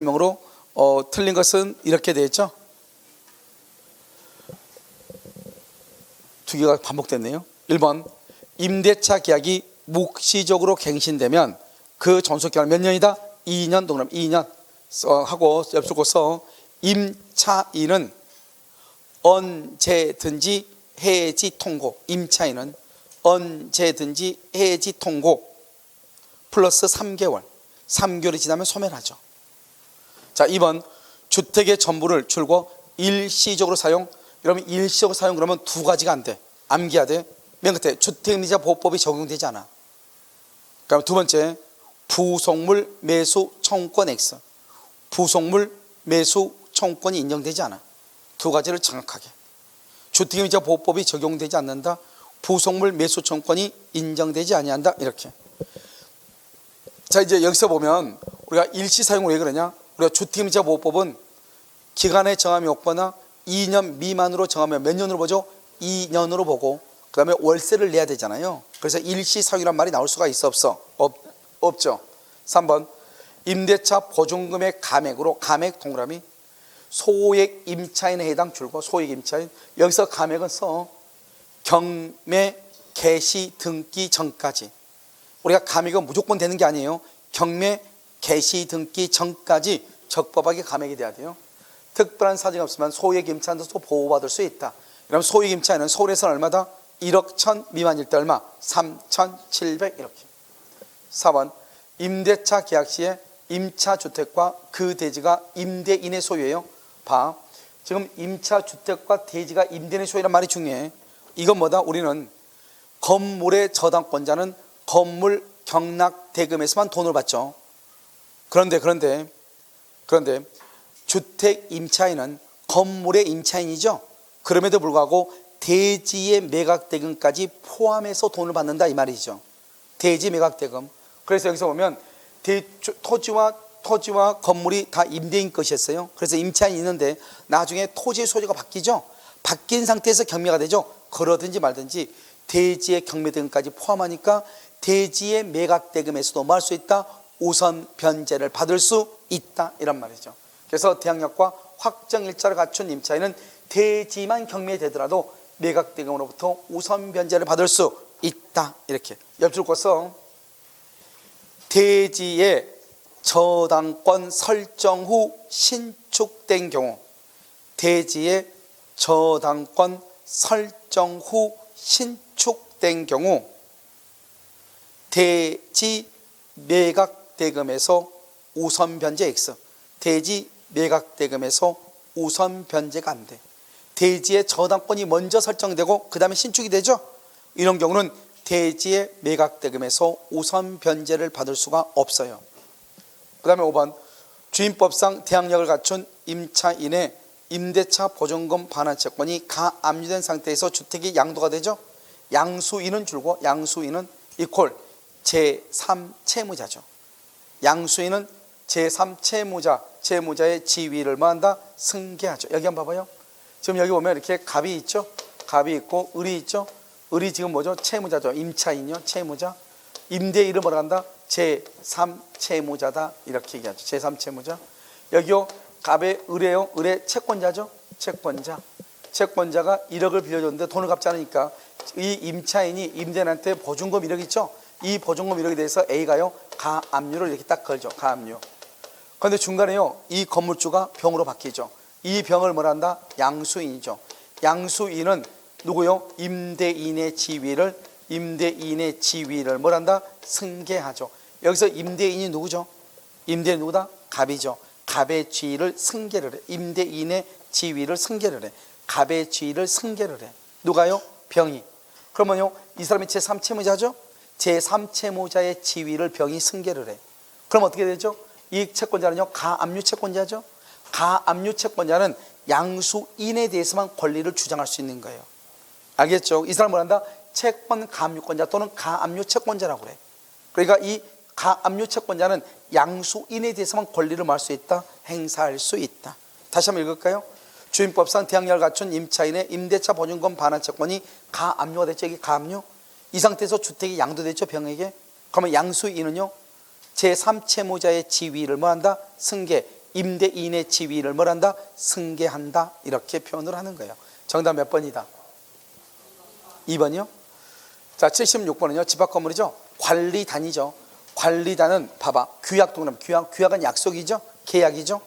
명으로 틀린 것은 이렇게 되어 있죠. 두 개가 반복됐네요. 1번 임대차 계약이 묵시적으로 갱신되면 그 전속기간 몇 년이다? 2년 동그라미 2년 하고 옆줄거 써. 임차인은 언제든지 해지 통고. 임차인은 언제든지 해지 통고 플러스 3개월. 3개월이 지나면 소멸하죠. 자, 2번 주택의 전부를 줄고 일시적으로 사용. 여러분 일시적으로 사용 그러면 두 가지가 안 돼. 암기해야 돼. 맨 끝에 주택임대차 보호법이 적용되지 않아. 그럼 두 번째 부속물 매수 청구권 X. 부속물 매수 청구권이 인정되지 않아. 두 가지를 정확하게. 주택임대차 보호법이 적용되지 않는다. 부속물 매수 청구권이 인정되지 아니한다. 이렇게. 자, 이제 여기서 보면 우리가 일시 사용을 왜 그러냐? 우리가 주택임대차 보호법은 기간의 정함이 없거나 2년 미만으로 정하면 몇 년으로 보죠? 2년으로 보고 그 다음에 월세를 내야 되잖아요. 그래서 일시 사용이란 말이 나올 수가 있어 없어? 없죠. 3번 임대차 보증금의 감액으로 감액 동그라미 소액 임차인에 해당 줄고 소액 임차인 여기서 감액은 써 경매 개시 등기 전까지. 우리가 감액은 무조건 되는 게 아니에요. 경매 개시 등기 전까지 적법하게 감액이 돼야 돼요. 특별한 사정이 없으면 소액 임차인도 보호받을 수 있다. 그럼 소액 임차인은 서울에서는 얼마다? 1억 1천 미만일 때 얼마? 3,700 이렇게. 4번 임대차 계약 시에 임차주택과 그 대지가 임대인의 소유예요. 봐. 지금 임차주택과 대지가 임대인의 소유란 말이 중요해. 이건 뭐다? 우리는 건물의 저당권자는 건물 경락 대금에서만 돈을 받죠. 그런데 주택 임차인은 건물의 임차인이죠. 그럼에도 불구하고 대지의 매각 대금까지 포함해서 돈을 받는다 이 말이죠. 대지 매각 대금. 그래서 여기서 보면 토지와 건물이 다 임대인 것이었어요. 그래서 임차인이 있는데 나중에 토지의 소유가 바뀌죠. 바뀐 상태에서 경매가 되죠. 그러든지 말든지 대지의 경매 대금까지 포함하니까 대지의 매각 대금에서도 뭐 할 수 있다? 우선 변제를 받을 수 있다 이란 말이죠. 그래서 대항력과 확정일자를 갖춘 임차인은 대지만 경매되더라도 매각 대금으로부터 우선 변제를 받을 수 있다. 이렇게 옆줄 긋어 대지의 저당권 설정 후 신축된 경우 대지의 저당권 설정 후 신축된 경우 대지 매각 대금에서 우선 변제 X. 대지 매각 대금에서 우선 변제가 안 돼. 대지의 저당권이 먼저 설정되고 그 다음에 신축이 되죠. 이런 경우는 대지의 매각 대금에서 우선 변제를 받을 수가 없어요. 그 다음에 5번 주임법상 대항력을 갖춘 임차인의 임대차 보증금 반환 채권이 가압류된 상태에서 주택이 양도가 되죠. 양수인은 줄고 양수인은 이퀄 제3채무자죠. 양수인은 제3채무자, 채무자의 지위를 뭐한다? 승계하죠. 여기 한번 봐봐요. 지금 여기 보면 이렇게 갑이 있죠. 갑이 있고 을이 있죠. 을이 지금 뭐죠? 채무자죠. 임차인이요. 채무자. 임대인을 뭐라 한다? 제3채무자다. 이렇게 얘기하죠. 제3채무자. 여기요. 갑의 을이에요. 을의 채권자죠. 채권자. 채권자가 1억을 빌려줬는데 돈을 갚지 않으니까 이 임차인이 임대인한테 보증금 1억 있죠. 이 보증금 1억에 대해서 A가요. 가압류를 이렇게 딱 걸죠. 가압류. 그런데 중간에요. 이 건물주가 병으로 바뀌죠. 이 병을 뭐라 한다? 양수인이죠. 양수인은 누구요? 임대인의 지위를 뭐라 한다? 승계하죠. 여기서 임대인이 누구죠? 임대인 누구다? 갑이죠. 갑의 지위를 승계를 해. 임대인의 지위를 승계를 해. 갑의 지위를 승계를 해. 누가요? 병이. 그러면요. 이 사람이 제3채무자죠? 제3채무자의 지위를 병이 승계를 해. 그럼 어떻게 되죠? 이 채권자는요. 가압류 채권자죠. 가압류 채권자는 양수인에 대해서만 권리를 주장할 수 있는 거예요. 알겠죠? 이 사람은 뭐란다? 채권 가압류권자 또는 가압류 채권자라고 그래. 그러니까 이 가압류 채권자는 양수인에 대해서만 권리를 뭐 할 수 있다? 행사할 수 있다. 다시 한번 읽을까요? 주임법상 대항력을 갖춘 임차인의 임대차 보증금 반환 채권이 가압류가 됐죠. 이게 가압류. 이 상태에서 주택이 양도됐죠. 병에게. 그러면 양수인은요. 제3채무자의 지위를 뭐한다? 승계. 임대인의 지위를 뭐란다? 승계한다. 이렇게 표현을 하는 거예요. 정답 몇 번이다? 2번이요? 자, 76번은요. 집합건물이죠. 관리단이죠. 관리단은 봐봐. 규약동그라미. 규약은 약속이죠. 계약이죠.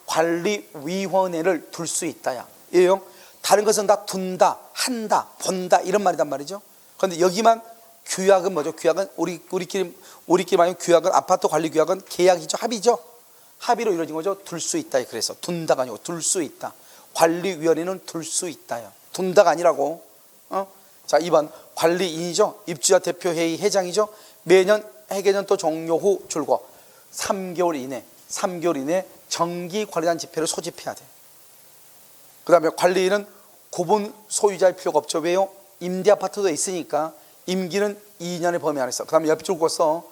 관리위원회를 둘 수 있다야. 예요. 다른 것은 다 둔다, 한다, 본다 이런 말이란 말이죠. 그런데 여기만 규약은 뭐죠? 규약은 우리끼리 말하면 규약은 아파트 관리 규약은 계약이죠. 합의죠. 합의로 이루어진 거죠. 둘 수 있다. 그래서 둔다가 아니고 둘 수 있다. 관리위원회는 둘 수 있다요. 둔다가 아니라고. 자, 2번 관리인이죠. 입주자 대표회의 회장이죠. 매년 회계년도 종료 후 줄고 3개월 이내 정기관리단 집회를 소집해야 돼. 그 다음에 관리인은 구분 소유자일 필요가 없죠. 왜요? 임대아파트도 있으니까 임기는 2년의 범위 안에 있어. 그 다음에 옆줄 긋고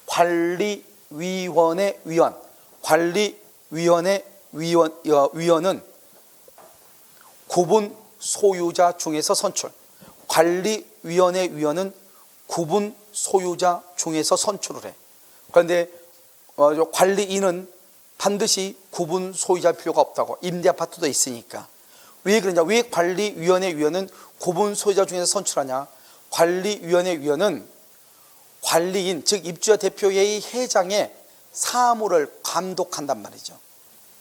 관리위원회 위원. 관리위원회 위원은 구분 소유자 중에서 선출. 관리위원회 위원은 구분 소유자 중에서 선출을 해. 그런데 관리인은 반드시 구분 소유자 필요가 없다고. 임대아파트도 있으니까. 왜 그러냐? 왜 관리위원회 위원은 구분 소유자 중에서 선출하냐? 관리위원회 위원은 관리인, 즉 입주자 대표회의 회장의 사무를 감독한단 말이죠.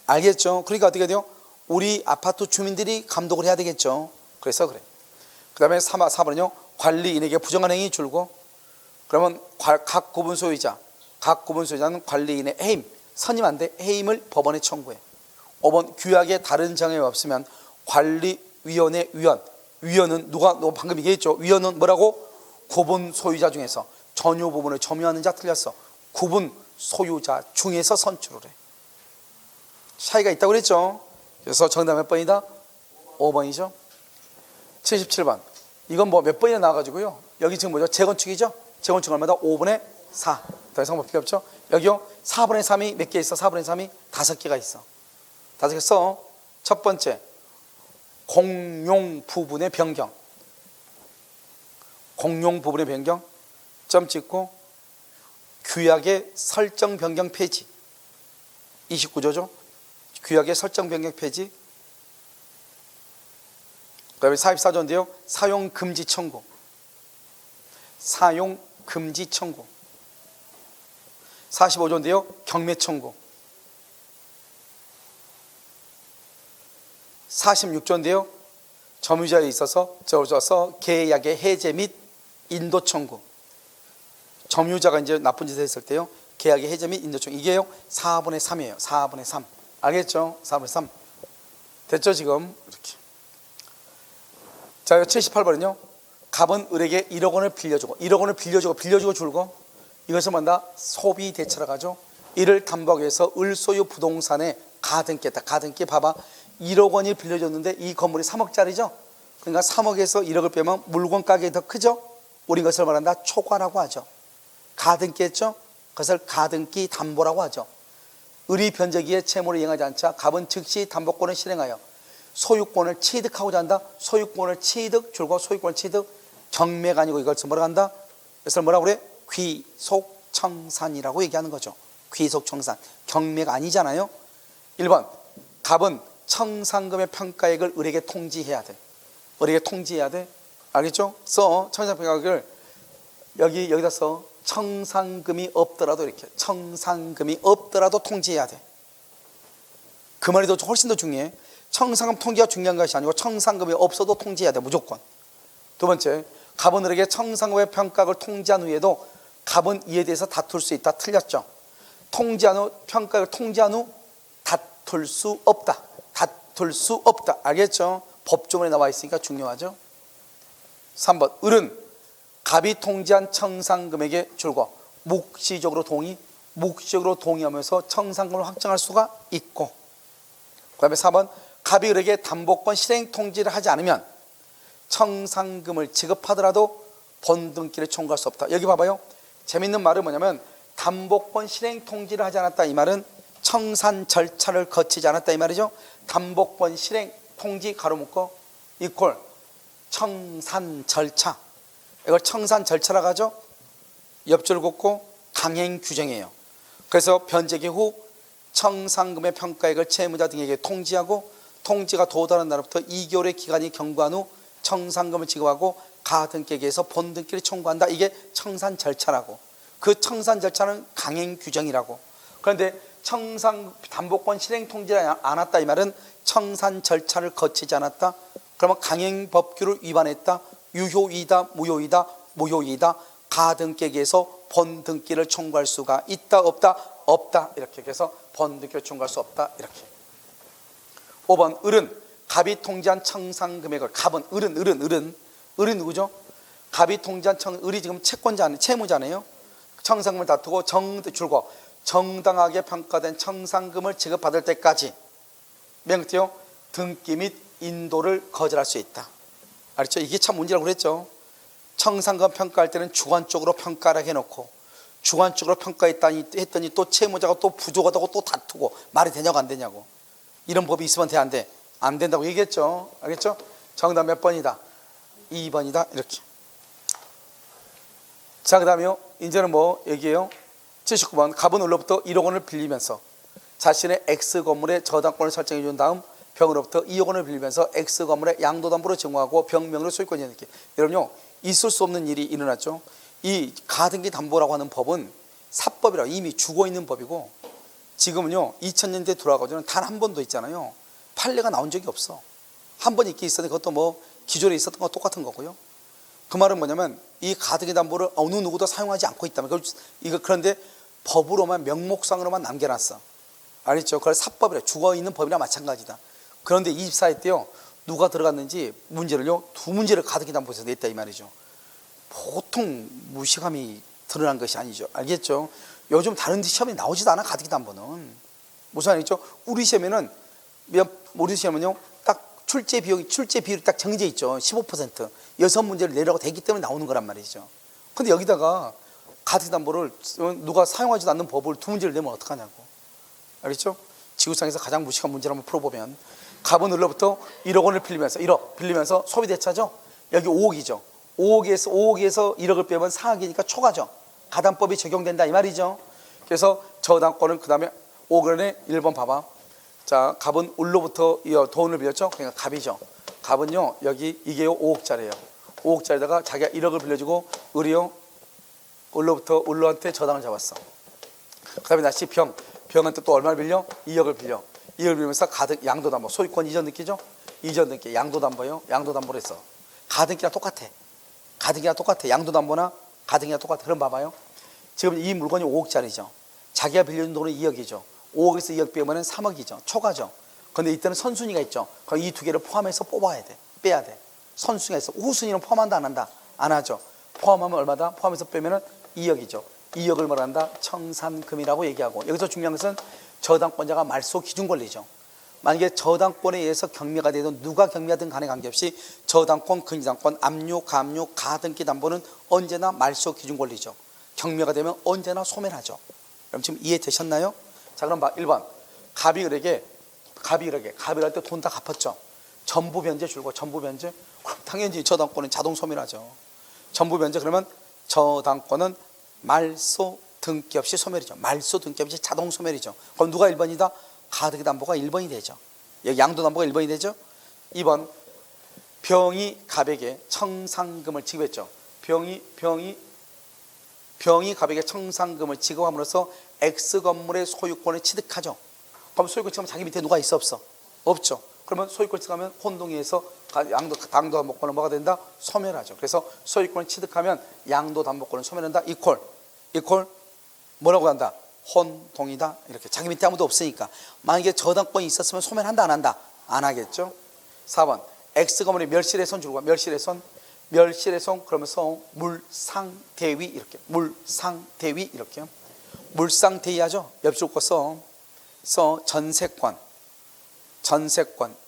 알겠죠? 그러니까 어떻게 돼요? 우리 아파트 주민들이 감독을 해야 되겠죠. 그래서 그래. 그 다음에 4번은요. 관리인에게 부정한 행위 줄고, 그러면 각 구분 소유자는 관리인의 해임, 선임한데 해임을 법원에 청구해. 5번 규약에 다른 정황이 없으면 관리위원회 위원은 누가 방금 얘기했죠. 위원은 뭐라고? 구분 소유자 중에서 전유 부분을 점유하는 자. 틀렸어. 구분 소유자 중에서 선출을 해. 차이가 있다고 그랬죠. 그래서 정답 몇 번이다? 5번이죠. 77번. 이건 뭐 몇 번이나 나와가지고요. 여기 지금 뭐죠? 재건축이죠. 재건축 얼마다? 5분의 4. 더 이상 뭐 필요 없죠. 여기요. 4분의 3이 몇 개 있어? 4분의 3이 5개가 있어. 5개 써. 첫 번째, 공용 부분의 변경. 공용 부분의 변경. 점 찍고 규약의 설정 변경 폐지. 29조죠. 규약의 설정 변경 폐지. 그 다음에 44조인데요. 사용 금지 청구. 사용 금지 청구. 45조인데요. 경매 청구. 46조인데요. 점유자에 있어서 계약의 해제 및 인도 청구. 점유자가 이제 나쁜 짓을 했을 때요. 계약의 해제 및 인도 청구. 이게요. 4분의 3이에요. 4분의 3. 알겠죠? 4분의 3. 됐죠, 지금? 이렇게. 자, 78번은요. 갑은 을에게 1억 원을 빌려주고, 1억 원을 빌려주고 줄고, 이것을 뭔다? 소비 대체라고 하죠. 이를 담보하기 위해서 을 소유 부동산에 가등기했다. 가등기 봐봐. 1억 원이 빌려줬는데 이 건물이 3억짜리죠. 그러니까 3억에서 1억을 빼면 물건 가격이 더 크죠. 우리 이것을 말한다. 초과라고 하죠. 가등기했죠. 그것을 가등기 담보라고 하죠. 을이 변제기에 채무를 이행하지 않자 갑은 즉시 담보권을 실행하여 소유권을 취득하고자 한다. 소유권을 취득 줄고 소유권 취득. 경매가 아니고 이것을 뭐라고 한다? 그래서 뭐라고 그래? 귀속청산이라고 얘기하는 거죠. 귀속청산. 경매가 아니잖아요. 1번 갑은 청산금의 평가액을 을에게 통지해야 돼. 을에게 통지해야 돼. 알겠죠? 써. 청산평가액을 여기다 써. 청산금이 없더라도 이렇게. 청산금이 없더라도 통지해야 돼. 그 말이 훨씬 더 중요해. 청산금 통지가 중요한 것이 아니고 청산금이 없어도 통지해야 돼. 무조건. 두 번째, 갑은 을에게 청산금의 평가액을 통지한 후에도 갑은 이에 대해서 다툴 수 있다. 틀렸죠? 통지한 후, 평가액을 통지한 후 다툴 수 없다. 다툴 수 없다. 알겠죠? 법조문에 나와 있으니까 중요하죠? 3번, 을은 갑이 통지한 청산금액에 줄고 묵시적으로 동의하면서 청산금을 확정할 수가 있고, 그 다음에 4번, 갑이 을에게 담보권 실행 통지를 하지 않으면 청산금을 지급하더라도 본등기를 청구할 수 없다. 여기 봐봐요. 재밌는 말은 뭐냐면 담보권 실행 통지를 하지 않았다. 이 말은 청산 절차를 거치지 않았다. 이 말이죠. 담보권 실행 통지 가로 묶어 이퀄 청산 절차. 이걸 청산 절차라고 하죠. 옆줄 긋고 강행 규정이에요. 그래서 변제기 후 청산금의 평가액을 채무자 등에게 통지하고 통지가 도달한 날부터 2개월의 기간이 경과한 후 청산금을 지급하고 가등기에게서 본등기를 청구한다. 이게 청산 절차라고. 그 청산 절차는 강행 규정이라고. 그런데 청산 담보권 실행 통지를 안 했다 이 말은 청산 절차를 거치지 않았다. 그러면 강행 법규를 위반했다. 유효이다, 무효이다, 무효이다. 가등기에게서 본등기를 청구할 수가 있다, 없다, 없다. 이렇게 해서 본등기를 청구할 수 없다. 이렇게. 5번 을은 갑이 통지한 청산 금액을 갑은 을은 누구죠? 갑이 통지한 을이 지금 채권자는 채무자네요. 청산금을 다투고 줄고 정당하게 평가된 청산금을 지급받을 때까지 명태요 등기 및 인도를 거절할 수 있다. 알았죠? 이게 참 문제라고 그랬죠. 청산금 평가할 때는 주관적으로 평가를 해놓고 주관적으로 평가했더니 또 채무자가 또 부족하다고 또 다투고 말이 되냐고 안 되냐고. 이런 법이 있으면 돼, 안 돼? 안 된다고 얘기했죠. 알겠죠? 정답 몇 번이다? 2번이다. 이렇게. 자, 그 다음에요. 이제는 뭐 얘기해요? 79번. 갑은 을로부터 1억 원을 빌리면서 자신의 X 건물의 저당권을 설정해 준 다음 병으로부터 2억 원을 빌리면서 X 건물의 양도담보로 증오하고 병명으로 소유권이 있는 게. 여러분요, 있을 수 없는 일이 일어났죠. 이 가등기 담보라고 하는 법은 사법이라고 이미 죽어있는 법이고 지금은요 2000년대 돌아가서는 단 한 번도 있잖아요. 판례가 나온 적이 없어. 한 번 있긴 있었는데 그것도 뭐 기존에 있었던 거 똑같은 거고요. 그 말은 뭐냐면 이 가등기 담보를 어느 누구도 사용하지 않고 있다면 그런데 법으로만 명목상으로만 남겨놨어. 알겠죠? 그걸 사법이라 죽어있는 법이나 마찬가지다. 그런데 24회 때요 누가 들어갔는지 문제를요 2문제를 가등기 담보에서 냈다 이 말이죠. 보통 무식함이 드러난 것이 아니죠. 알겠죠? 요즘 다른 시험에 나오지도 않아 가등기 담보는. 무슨 말이죠? 우리 시험에는 딱 출제 비율이 딱 정해져 있죠. 15% 6문제를 내라고 되기 때문에 나오는 거란 말이죠. 근데 여기다가 가등기 담보를 누가 사용하지도 않는 법을 2문제를 내면 어떡하냐고. 알겠죠? 지구상에서 가장 무식한 문제를 한번 풀어보면 갑은 을로부터 1억 원을 빌리면서 소비대차죠. 여기 5억이죠. 5억에서 1억을 빼면 4억이니까 초과죠. 가담법이 적용된다 이 말이죠. 그래서 저당권은 그 다음에 5억 원에 1번 봐봐. 자, 갑은 을로부터 돈을 빌렸죠. 그러니까 갑이죠. 갑은요 여기 이게 5억짜리예요. 5억짜리다가 자기가 1억을 빌려주고 을로한테 저당을 잡았어. 그 다음에 다시 병한테 또 얼마를 빌려? 2억을 빌려. 2억을 빌리면서 양도담보 소유권 이전 등기죠. 이전 등기 양도담보요. 양도담보를 했어. 가등기랑 똑같아. 양도담보나 가등기랑 똑같아. 그럼 봐봐요. 지금 이 물건이 5억짜리죠. 자기가 빌려준 돈은 2억이죠. 5억에서 2억 빼면 3억이죠. 초과죠. 그런데 이때는 선순위가 있죠. 그럼 이 두 개를 포함해서 뽑아야 돼. 빼야 돼. 선순위가 있어. 후순위는 포함한다 안 한다? 안 하죠. 포함하면 얼마다? 포함해서 빼면 2억이죠. 2억을 뭐란다? 청산금이라고 얘기하고 여기서 중요한 것은 저당권자가 말소 기준 권리죠. 만약에 저당권에 의해서 경매가 되든 누가 경매하든 간에 관계없이 저당권, 근저당권, 압류, 감류, 가등기 담보는 언제나 말소 기준 권리죠. 경매가 되면 언제나 소멸하죠. 그럼 지금 이해되셨나요? 자, 그럼 봐. 1번. 갑이 을에게 갑이랄 때 돈 다 갚았죠. 전부 변제 줄고 전부 변제. 그럼 당연히 저당권은 자동 소멸하죠. 전부 변제 그러면 저당권은 말소 등기 없이 소멸이죠. 말소 등기 없이 자동 소멸이죠. 그럼 누가 1번이다? 가등기 담보가 1번이 되죠. 여기 양도 담보가 1번이 되죠. 2번. 병이 갑에게 청산금을 지급했죠. 병이 갑에게 청산금을 지급함으로써 X 건물의 소유권을 취득하죠. 그럼 소유권 취득하면 자기 밑에 누가 있어 없어? 없죠. 그러면 소유권 취득하면 혼동해서 양도담보권은 뭐가 된다? 소멸하죠. 그래서 소유권을 취득하면 양도담보권을 소멸한다. 이퀄 뭐라고 한다? 혼동이다. 이렇게 자기 밑에 아무도 없으니까. 만약에 저당권이 있었으면 소멸한다 안 한다? 안 하겠죠. 4번. X 건물의 멸실훼손 줄과 멸실훼손 그러면서 물상대위 이렇게 물상대위 이렇게 물상대위하죠. 옆줄 거 써 전세권,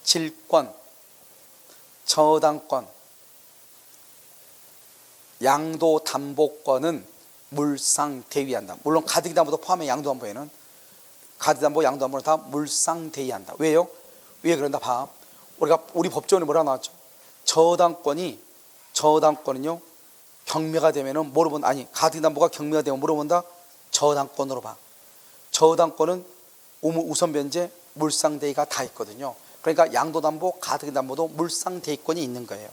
질권, 저당권, 양도담보권은 물상대위한다. 물론 가등기담보도 포함해. 양도담보에는 가등기담보, 양도담보는 다 물상대위한다. 왜요? 왜 그런다? 봐. 우리 법조문에 뭐라고 나왔죠? 저당권은요 경매가 되면은 뭐로 본다? 아니 가등기담보가 경매가 되면 뭐로 본다? 저당권으로 봐. 저당권은 우선변제, 물상대위가 다 있거든요. 그러니까 양도담보, 가등기담보도 물상대위권이 있는 거예요.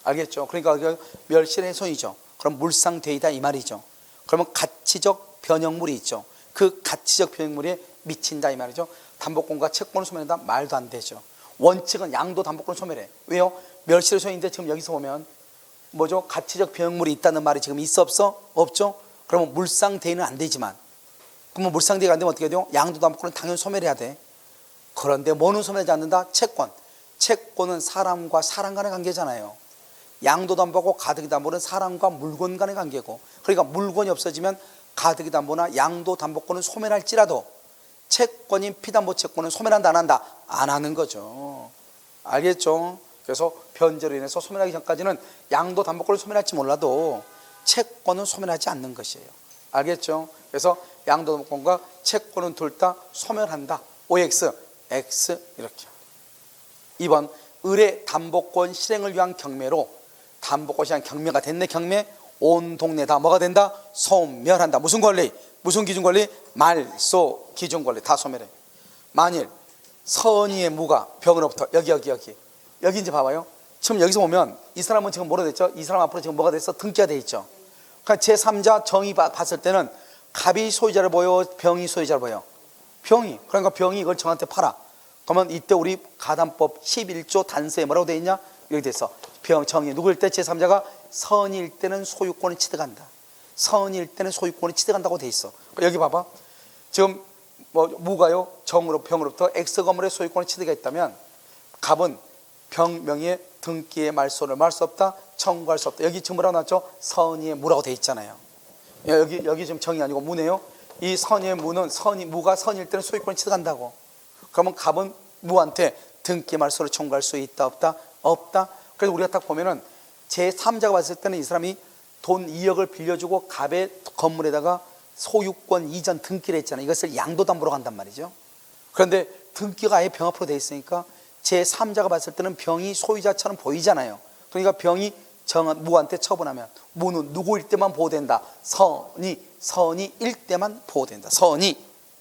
알겠죠? 그러니까 멸실훼손이죠. 그럼 물상대위다 이 말이죠. 그러면 가치적 변형물이 있죠. 그 가치적 변형물에 미친다 이 말이죠. 담보권과 채권을 소멸한다 말도 안 되죠. 원칙은 양도 담보권을 소멸해. 왜요? 멸실훼손인데 지금 여기서 보면 뭐죠? 가치적 변형물이 있다는 말이 지금 있어 없어? 없죠? 그러면 물상대위는 안 되지만, 그러면 물상대위가 안 되면 어떻게 돼요? 양도 담보권은 당연히 소멸해야 돼. 그런데 뭐는 소멸하지 않는다? 채권. 채권은 사람과 사람 간의 관계잖아요. 양도담보하고 가등기담보는 사람과 물건 간의 관계고, 그러니까 물건이 없어지면 가등기담보나 양도담보권은 소멸할지라도 채권인 피담보 채권은 소멸한다 안 한다? 안 하는 거죠. 알겠죠? 그래서 변제로 인해서 소멸하기 전까지는 양도담보권을 소멸할지 몰라도 채권은 소멸하지 않는 것이에요. 알겠죠? 그래서 양도담보권과 채권은 둘 다 소멸한다. OX, X 이렇게. 2번 의뢰 담보권 실행을 위한 경매로 담보권 실행 경매가 됐네. 경매 온 동네 다 뭐가 된다? 소멸한다. 무슨 권리? 무슨 기준 권리? 말소 기준 권리 다 소멸해. 만일 선의의 무가 병으로부터 여기 이제 봐봐요. 지금 여기서 보면 이 사람은 지금 뭐로 됐죠? 이 사람 앞으로 지금 뭐가 됐어? 등기가 돼 있죠. 그러니까 제3자 정의 봤을 때는 갑이 소유자를 보여, 병이 소유자를 보여? 병이. 그러니까 병이 이걸 정한테 팔아. 그러면 이때 우리 가담법 11조 단서에 뭐라고 돼 있냐? 여기 됐어. 병 정의 누구일 때? 제3자가 선일 때는 소유권을 취득한다. 선일 때는 소유권을 취득한다고 돼 있어. 여기 봐봐. 지금 뭐 무가요 정으로 병으로부터 X 건물의 소유권을 취득했다면 갑은 병 명의의 등기의 말소를 말 수 없다. 청구할 수 없다. 여기 지금 뭐라고 나왔죠? 선의의 무라고 돼 있잖아요. 여기 지금 정의 아니고 무네요. 이 선의의 무는 무가 선일 때는 소유권을 취득한다고. 그러면 갑은 무한테 등기 말소를 청구할 수 있다 없다? 없다. 그래서 우리가 딱 보면은 제3자가 봤을 때는 이 사람이 돈 2억을 빌려주고 갑의 건물에다가 소유권 이전 등기를 했잖아요. 이것을 양도담보로 간단 말이죠. 그런데 등기가 아예 병 앞으로 돼 있으니까 제3자가 봤을 때는 병이 소유자처럼 보이잖아요. 그러니까 병이 정한 무한테 처분하면 무는 누구일 때만 보호된다? 선의일 때만 보호된다. 선의.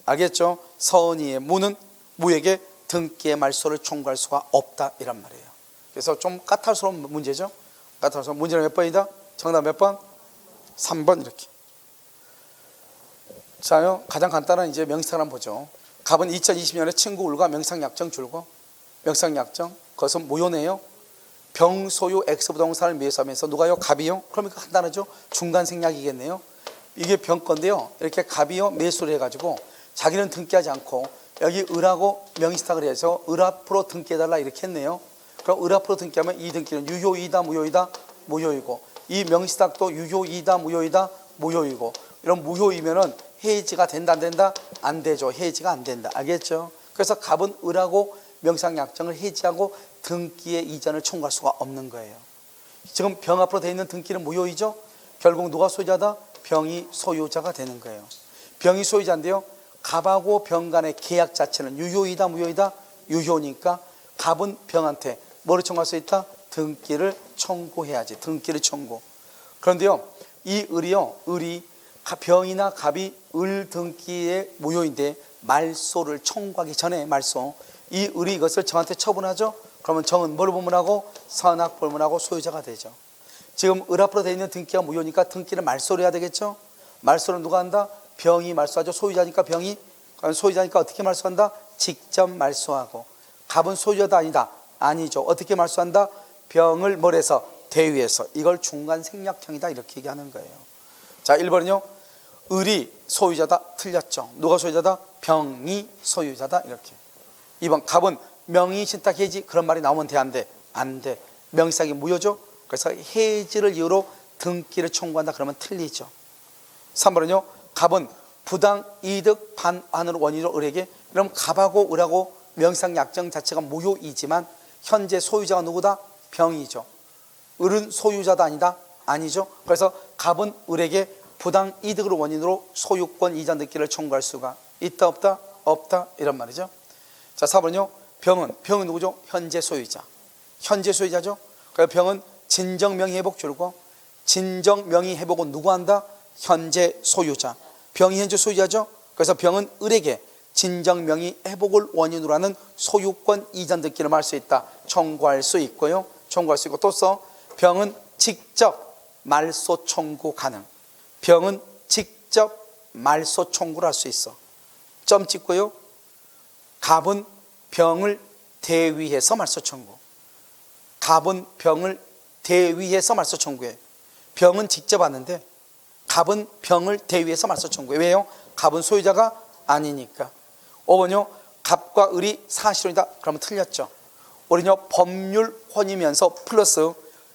알겠죠? 선의의 무는 무에게 등기의 말소를 청구할 수가 없다 이란 말이에요. 그래서 좀 까탈스러운 문제죠. 까탈스러운 문제는 몇 번이다? 정답 몇 번? 3번 이렇게. 자요, 가장 간단한 이제 명시사를 한번 보죠. 갑은 2020년에 친구 울과 명상약정 줄고, 명상약정 그것은 무효네요. 병소유 X부동산을 매수하면서 누가요? 갑이요? 그러니까 간단하죠. 중간생략이겠네요. 이게 병 건데요. 이렇게 갑이요 매수를 해가지고 자기는 등기하지 않고 여기 을하고 명의시탁을 해서 을 앞으로 등기해달라 이렇게 했네요. 그럼 을 앞으로 등기하면 이 등기는 유효이다 무효이다? 무효이고, 이 명의시탁도 유효이다 무효이다? 무효이고, 이런 무효이면은 해지가 된다 안 된다? 안 되죠. 해지가 안 된다. 알겠죠? 그래서 갑은 을하고 명상약정을 해지하고 등기의 이전을 청구할 수가 없는 거예요. 지금 병 앞으로 되어 있는 등기는 무효이죠. 결국 누가 소유자다? 병이 소유자가 되는 거예요. 병이 소유자인데요, 갑하고 병 간의 계약 자체는 유효이다 무효이다? 유효니까 갑은 병한테 뭐를 청구할 수 있다? 등기를 청구해야지. 등기를 청구. 그런데요, 이 을이 병이나 갑이 을 등기의 무효인데 말소를 청구하기 전에 말소, 이 을이 이것을 정한테 처분하죠. 그러면 정은 뭘 불문하고? 선악 불문하고 소유자가 되죠. 지금 을 앞으로 되어 있는 등기가 무효니까 등기를 말소를 해야 되겠죠. 말소를 누가 한다? 병이 말소하죠. 소유자니까 병이. 소유자니까 어떻게 말소한다? 직접 말소하고. 갑은 소유자도 아니다? 아니죠. 어떻게 말소한다? 병을 뭘 해서? 대위해서. 이걸 중간생략형이다 이렇게 얘기하는 거예요. 자, 1번은요 을이 소유자다. 틀렸죠. 누가 소유자다? 병이 소유자다 이렇게. 2번 갑은 명의신탁 해지, 그런 말이 나오면 돼 안 돼? 안 돼. 명의신탁이 무효죠. 그래서 해지를 이유로 등기를 청구한다 그러면 틀리죠. 3번은요 갑은 부당 이득 반환을 원인으로 을에게, 그럼 갑하고 을하고 명의신탁 약정 자체가 무효이지만 현재 소유자가 누구다? 병이죠. 을은 소유자다 아니다? 아니죠. 그래서 갑은 을에게 부당 이득을 원인으로 소유권 이전 등기를 청구할 수가 있다 없다? 없다 이런 말이죠. 자, 4번은요 병은 누구죠? 현재 소유자. 현재 소유자죠. 그래서 병은 진정 명의 회복 줄고, 진정 명의 회복은 누구 한다? 현재 소유자. 병이 현재 소유자죠. 그래서 병은 을에게 진정 명의 회복을 원인으로 하는 소유권 이전 등기를 할 수 있다. 청구할 수 있고요. 청구할 수 있고 또서 병은 직접 말소 청구 가능. 병은 직접 말소 청구를 할 수 있어. 점 찍고요. 갑은 병을 대위해서 말소 청구. 갑은 병을 대위해서 말소 청구해. 병은 직접 왔는데 갑은 병을 대위해서 말소 청구해. 왜요? 갑은 소유자가 아니니까. 5번요. 갑과 을이 사실혼이다. 그러면 틀렸죠. 우리는요 법률 혼이면서 플러스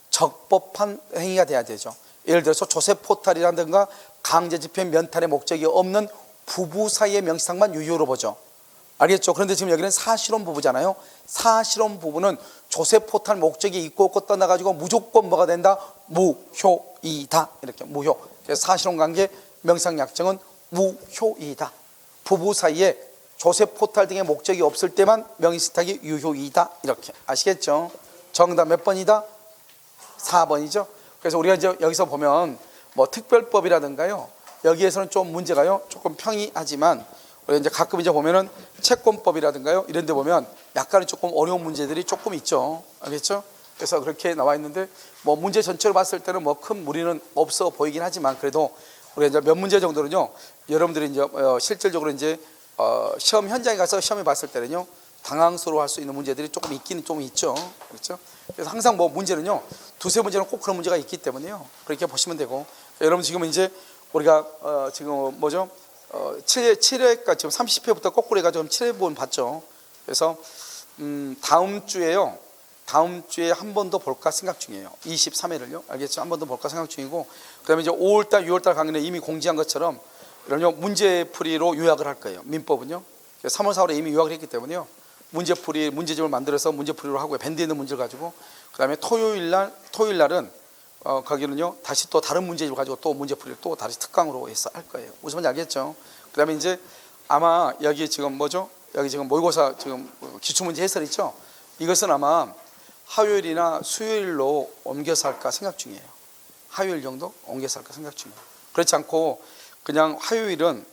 적법한 행위가 돼야 되죠. 예를 들어서 조세포탈이라든가 강제집행 면탈의 목적이 없는 부부 사이의 명시상만 유효로 보죠. 알겠죠? 그런데 지금 여기는 사실혼 부부잖아요. 사실혼 부부는 조세포탈 목적이 있고 없고 떠나가지고 무조건 뭐가 된다? 무효이다. 이렇게 무효. 그래서 사실혼 관계 명시상약정은 무효이다. 부부 사이에 조세포탈 등의 목적이 없을 때만 명의신탁이 유효이다. 이렇게 아시겠죠? 정답 몇 번이다? 4번이죠. 그래서 우리가 이제 여기서 보면 뭐 특별법이라든가요, 여기에서는 좀 문제가요 조금 평이하지만 우리가 이제 가끔 이제 보면은 채권법이라든가요 이런 데 보면 약간은 조금 어려운 문제들이 조금 있죠. 알겠죠? 그래서 그렇게 나와 있는데 뭐 문제 전체로 봤을 때는 뭐 큰 무리는 없어 보이긴 하지만 그래도 우리가 이제 몇 문제 정도는요 여러분들이 이제 실질적으로 이제 시험 현장에 가서 시험해 봤을 때는요 당황스러워할 수 있는 문제들이 조금 있기는 좀 있죠. 그렇죠? 그래서 항상 뭐 문제는요 두세 문제는 꼭 그런 문제가 있기 때문에요 그렇게 보시면 되고, 여러분 지금 이제 우리가 지금 뭐죠? 7회까지 지금 30회부터 거꾸로 해가지고 7회분 봤죠. 그래서 다음 주에요. 다음 주에 한 번 더 볼까 생각 중이에요. 23회를요. 알겠죠? 한 번 더 볼까 생각 중이고, 그다음에 이제 5월달, 6월달 강의는 이미 공지한 것처럼 이런요 문제풀이로 요약을 할 거예요. 민법은요. 3월, 4월에 이미 요약을 했기 때문에요. 문제풀이, 문제집을 만들어서 문제풀이로 하고요. 밴드 있는 문제를 가지고, 그다음에 토요일 날은 거기는요 다시 또 다른 문제집을 가지고 또 문제풀이를 또 다시 특강으로 해서 할 거예요. 무슨 말인지 알겠죠? 그다음에 이제 아마 여기 지금 뭐죠? 여기 지금 모의고사 지금 기출문제 해설 있죠? 이것은 아마 화요일이나 수요일로 옮겨서 할까 생각 중이에요. 화요일 정도 옮겨서 할까 생각 중이에요. 그렇지 않고 그냥 화요일은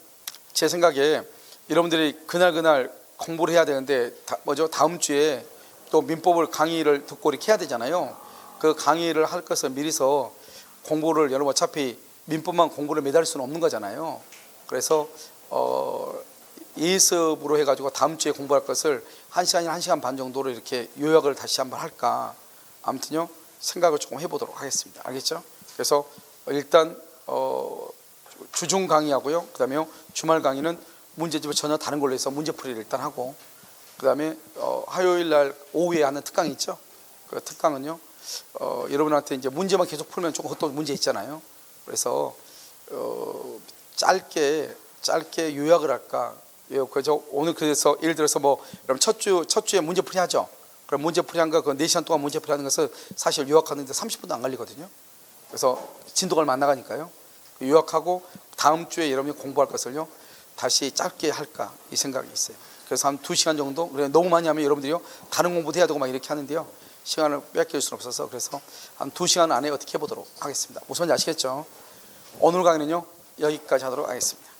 제 생각에 여러분들이 그날 공부를 해야 되는데 다음 주에 또 민법을 강의를 듣고 이렇게 해야 되잖아요. 그 강의를 할 것을 미리서 공부를, 여러분 어차피 민법만 공부를 매달 수는 없는 거잖아요. 그래서 예습으로 해가지고 다음 주에 공부할 것을 1시간이나 1시간 반 정도로 이렇게 요약을 다시 한번 할까, 아무튼요 생각을 조금 해보도록 하겠습니다. 알겠죠? 그래서 일단 주중 강의하고요, 그 다음에 주말 강의는 문제집을 전혀 다른 걸로 해서 문제풀이를 일단 하고, 그 다음에 화요일 날 오후에 하는 특강이 있죠. 그 특강은요 여러분한테 이제 문제만 계속 풀면 조금 또 문제 있잖아요. 그래서 짧게 요약을 할까. 그래서 오늘 그래서 예를 들어서 뭐 여러분 첫 주에 문제풀이 하죠. 그럼 문제풀이 한 거 그 4시간 동안 문제풀이 하는 것을 사실 요약하는데 30분도 안 걸리거든요. 그래서 진도가 얼마 안 나가니까요. 요약하고 다음 주에 여러분이 공부할 것을요 다시 짧게 할까 이 생각이 있어요. 그래서 한 2시간 정도, 너무 많이 하면 여러분들이요 다른 공부도 해야 되고 막 이렇게 하는데요 시간을 뺏길 수는 없어서 그래서 한 2시간 안에 어떻게 해보도록 하겠습니다. 무슨 말인지 아시겠죠? 오늘 강의는요 여기까지 하도록 하겠습니다.